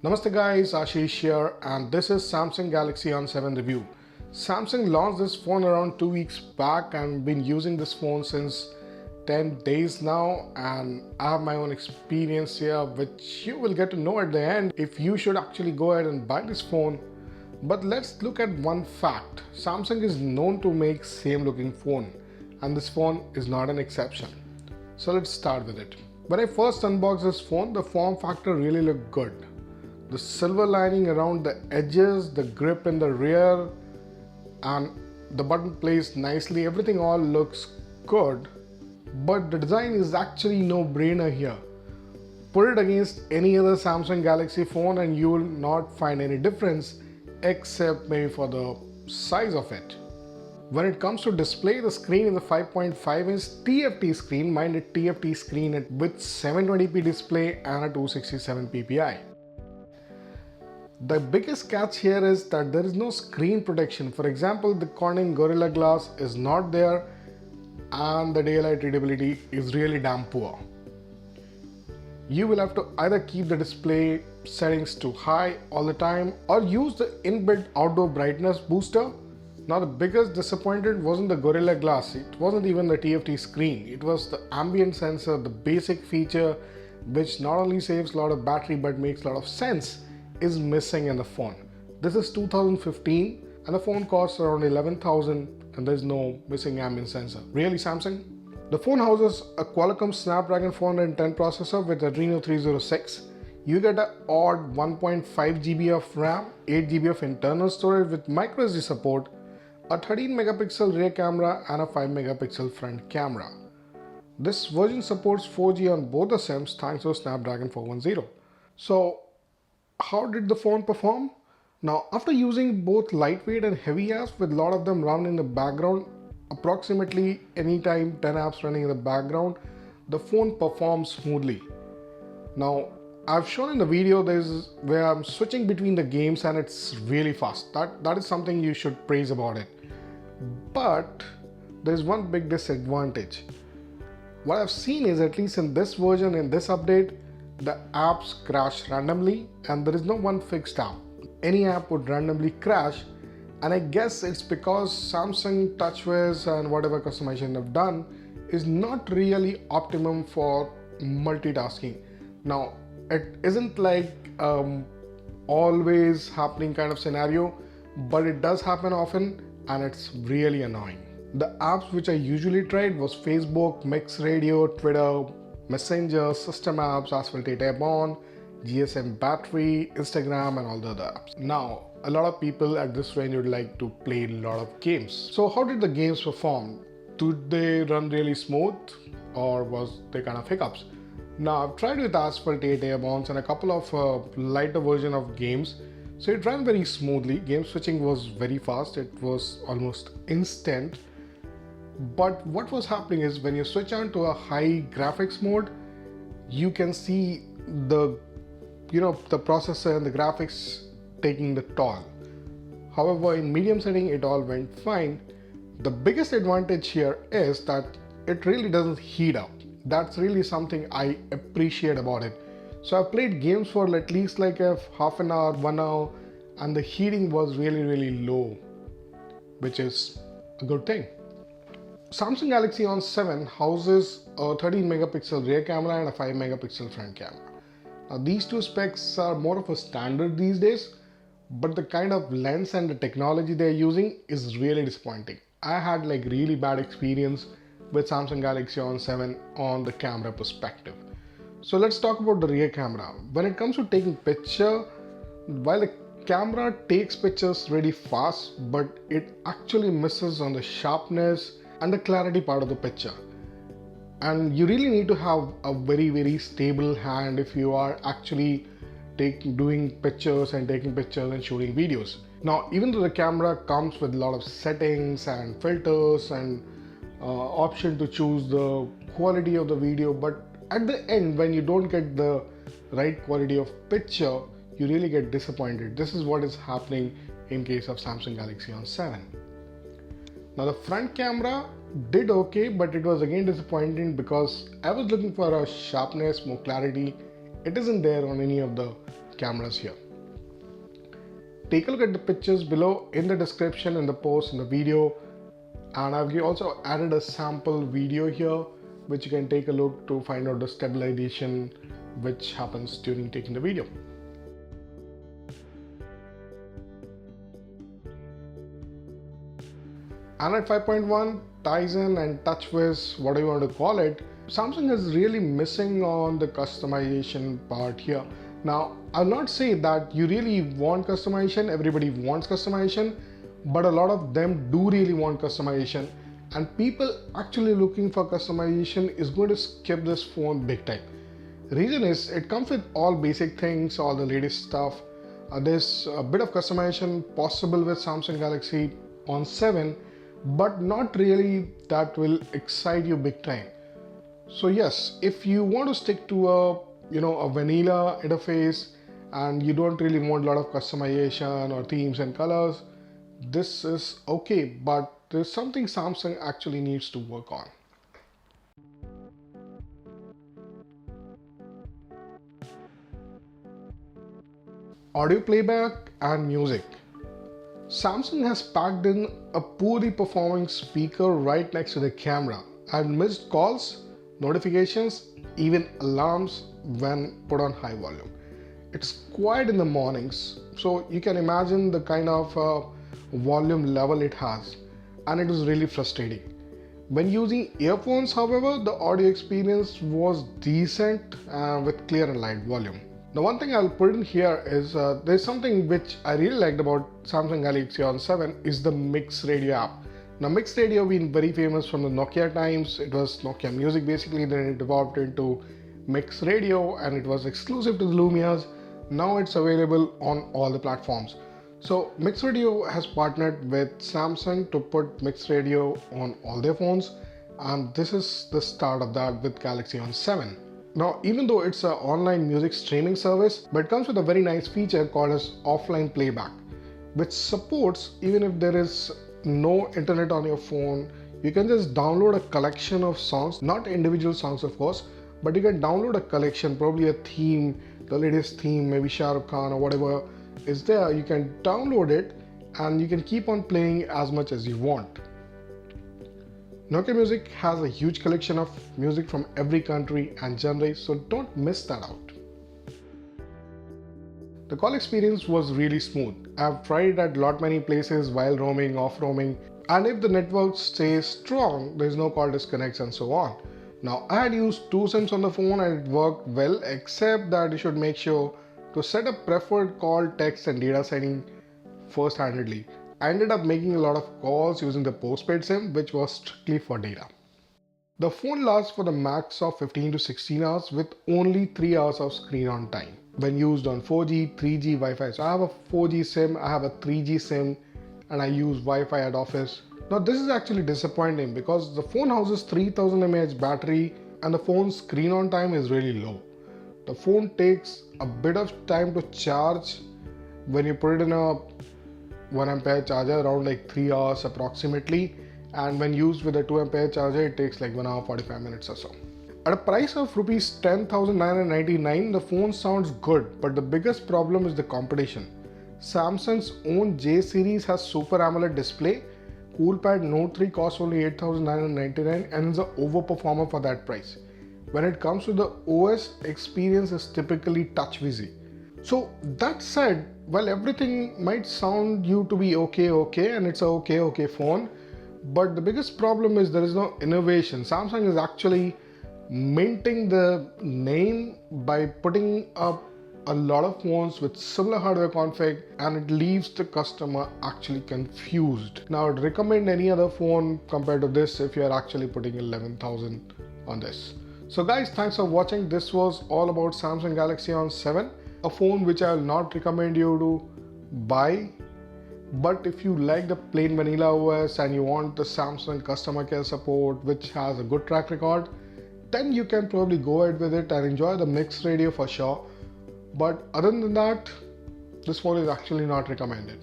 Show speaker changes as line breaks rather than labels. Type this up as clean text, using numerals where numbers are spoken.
Namaste guys, Ashish here and this is Samsung Galaxy ON7 review. Samsung launched this phone around 2 weeks back and been using this phone since 10 days now, and I have my own experience here which you will get to know at the end if you should actually go ahead and buy this phone. But let's look at one fact. Samsung is known to make same looking phone and this phone is not an exception. So let's start with it. When I first unboxed this phone, the form factor really looked good. The silver lining around the edges, the grip in the rear, and the button placed nicely, everything all looks good. But the design is actually no brainer here. Put it against any other Samsung Galaxy phone and you will not find any difference except maybe for the size of it. When it comes to display, the screen is a 5.5-inch TFT screen, mind it, TFT screen with 720p display and a 267 ppi. The biggest catch here is that there is no screen protection. For example, the Corning Gorilla Glass is not there and the daylight readability is really damn poor. You will have to either keep the display settings to high all the time or use the inbuilt outdoor brightness booster. Now the biggest disappointment wasn't the Gorilla Glass, it wasn't even the TFT screen, it was the ambient sensor, the basic feature which not only saves a lot of battery but makes a lot of sense, is missing in the phone. This is 2015 and the phone costs around 11,000 and there's no missing ambient sensor. Really, Samsung? The phone houses a Qualcomm Snapdragon 410 processor with Adreno 306. You get an odd 1.5 GB of RAM, 8 GB of internal storage with microSD support, a 13 megapixel rear camera and a 5 megapixel front camera. This version supports 4G on both the SIMs thanks to Snapdragon 410. So how did the phone perform? Now, after using both lightweight and heavy apps with a lot of them running in the background, approximately anytime 10 apps running in the background, the phone performs smoothly. Now, I've shown in the video this where I'm switching between the games and it's really fast. That is something you should praise about it. But there's one big disadvantage. What I've seen is, at least in this version, in this update, the apps crash randomly and there is no one fixed app. Any app would randomly crash, and I guess it's because Samsung TouchWiz and whatever customization they've done is not really optimum for multitasking. Now, it isn't like always happening kind of scenario, but it does happen often and it's really annoying. The apps which I usually tried was Facebook, Mix Radio, Twitter, Messenger, System Apps, Asphalt 8 Airborne, GSM Battery, Instagram and all the other apps. Now, a lot of people at this range would like to play a lot of games. So how did the games perform? Did they run really smooth or was there kind of hiccups? Now, I've tried with Asphalt 8 Airborne and a couple of lighter version of games. So it ran very smoothly. Game switching was very fast. It was almost instant. But what was happening is when you switch on to a high graphics mode, you can see the processor and the graphics taking the toll. However, in medium setting, it all went fine. The biggest advantage here is that it really doesn't heat up. That's really something I appreciate about it. So I've played games for at least like a half an hour, 1 hour, and the heating was really low, which is a good thing. Samsung Galaxy ON7 houses a 13 megapixel rear camera and a 5 megapixel front camera. Now these two specs are more of a standard these days, but the kind of lens and the technology they're using is really disappointing. I had like really bad experience with Samsung Galaxy ON7 on the camera perspective. So let's talk about the rear camera. When it comes to taking picture, while the camera takes pictures really fast, but it actually misses on the sharpness and the clarity part of the picture. And you really need to have a very stable hand if you are actually doing pictures and taking pictures and shooting videos. Now, even though the camera comes with a lot of settings and filters and option to choose the quality of the video, but at the end, when you don't get the right quality of picture, you really get disappointed. This is what is happening in case of Samsung Galaxy ON7. Now the front camera did okay, but it was again disappointing because I was looking for a sharpness, more clarity. It isn't there on any of the cameras here. Take a look at the pictures below in the description, in the post, in the video, and I've also added a sample video here which you can take a look to find out the stabilization which happens during taking the video. Android 5.1 ties in and TouchWiz, whatever you want to call it, Samsung is really missing on the customization part here. Now, I'll not say that you really want customization, everybody wants customization, but a lot of them do really want customization, and people actually looking for customization is going to skip this phone big time. Reason is it comes with all basic things, all the latest stuff. There's a bit of customization possible with Samsung Galaxy ON7, but not really that will excite you big time. So yes, if you want to stick to a vanilla interface and you don't really want a lot of customization or themes and colors, this is okay, but there's something Samsung actually needs to work on. Audio playback and music. Samsung has packed in a poorly performing speaker right next to the camera, and missed calls, notifications, even alarms when put on high volume. It's quiet in the mornings, so you can imagine the kind of volume level it has, and it was really frustrating. When using earphones, however, the audio experience was decent with clear and light volume. The one thing I'll put in here is there's something which I really liked about Samsung Galaxy ON7 is the Mix Radio app. Now, Mix Radio been very famous from the Nokia times. It was Nokia Music basically, then it evolved into Mix Radio and it was exclusive to the Lumias. Now it's available on all the platforms. So Mix Radio has partnered with Samsung to put Mix Radio on all their phones, and this is the start of that with Galaxy ON7. Now, even though it's an online music streaming service, but it comes with a very nice feature called as offline playback, which supports even if there is no internet on your phone, you can just download a collection of songs, not individual songs of course, but you can download a collection, probably a theme, the latest theme, maybe Shah Rukh Khan or whatever is there. You can download it and you can keep on playing as much as you want. Nokia Music has a huge collection of music from every country and genre, so don't miss that out. The call experience was really smooth. I've tried it at lot many places while roaming, off roaming, and if the network stays strong, there's no call disconnects and so on. Now, I had used 2 SIMs on the phone and it worked well, except that you should make sure to set a preferred call, text and data setting first-handedly. I ended up making a lot of calls using the postpaid SIM, which was strictly for data. The phone lasts for the max of 15 to 16 hours with only 3 hours of screen on time when used on 4G, 3G, Wi-Fi. So I have a 4G SIM, I have a 3G SIM, and I use Wi-Fi at office. Now this is actually disappointing because the phone houses 3000 mAh battery and the phone's screen on time is really low. The phone takes a bit of time to charge when you put it in a 1 ampere charger, around like 3 hours approximately, and when used with a 2 ampere charger it takes like 1 hour 45 minutes or so. At a price of rupees 10,999, the phone sounds good, but the biggest problem is the competition. Samsung's own J series has Super AMOLED display. CoolPad Note 3 costs only 8,999 and is an overperformer for that price. When it comes to the OS, experience is typically TouchWiz. So that said, while everything might sound you to be okay and it's a okay phone, but the biggest problem is there is no innovation. Samsung is actually minting the name by putting up a lot of phones with similar hardware config, and it leaves the customer actually confused. Now I'd recommend any other phone compared to this if you're actually putting 11,000 on this. So guys, thanks for watching. This was all about Samsung Galaxy ON7, a phone which I will not recommend you to buy. But if you like the plain vanilla OS and you want the Samsung customer care support which has a good track record, then you can probably go ahead with it and enjoy the Mix Radio for sure. But other than that, this phone is actually not recommended.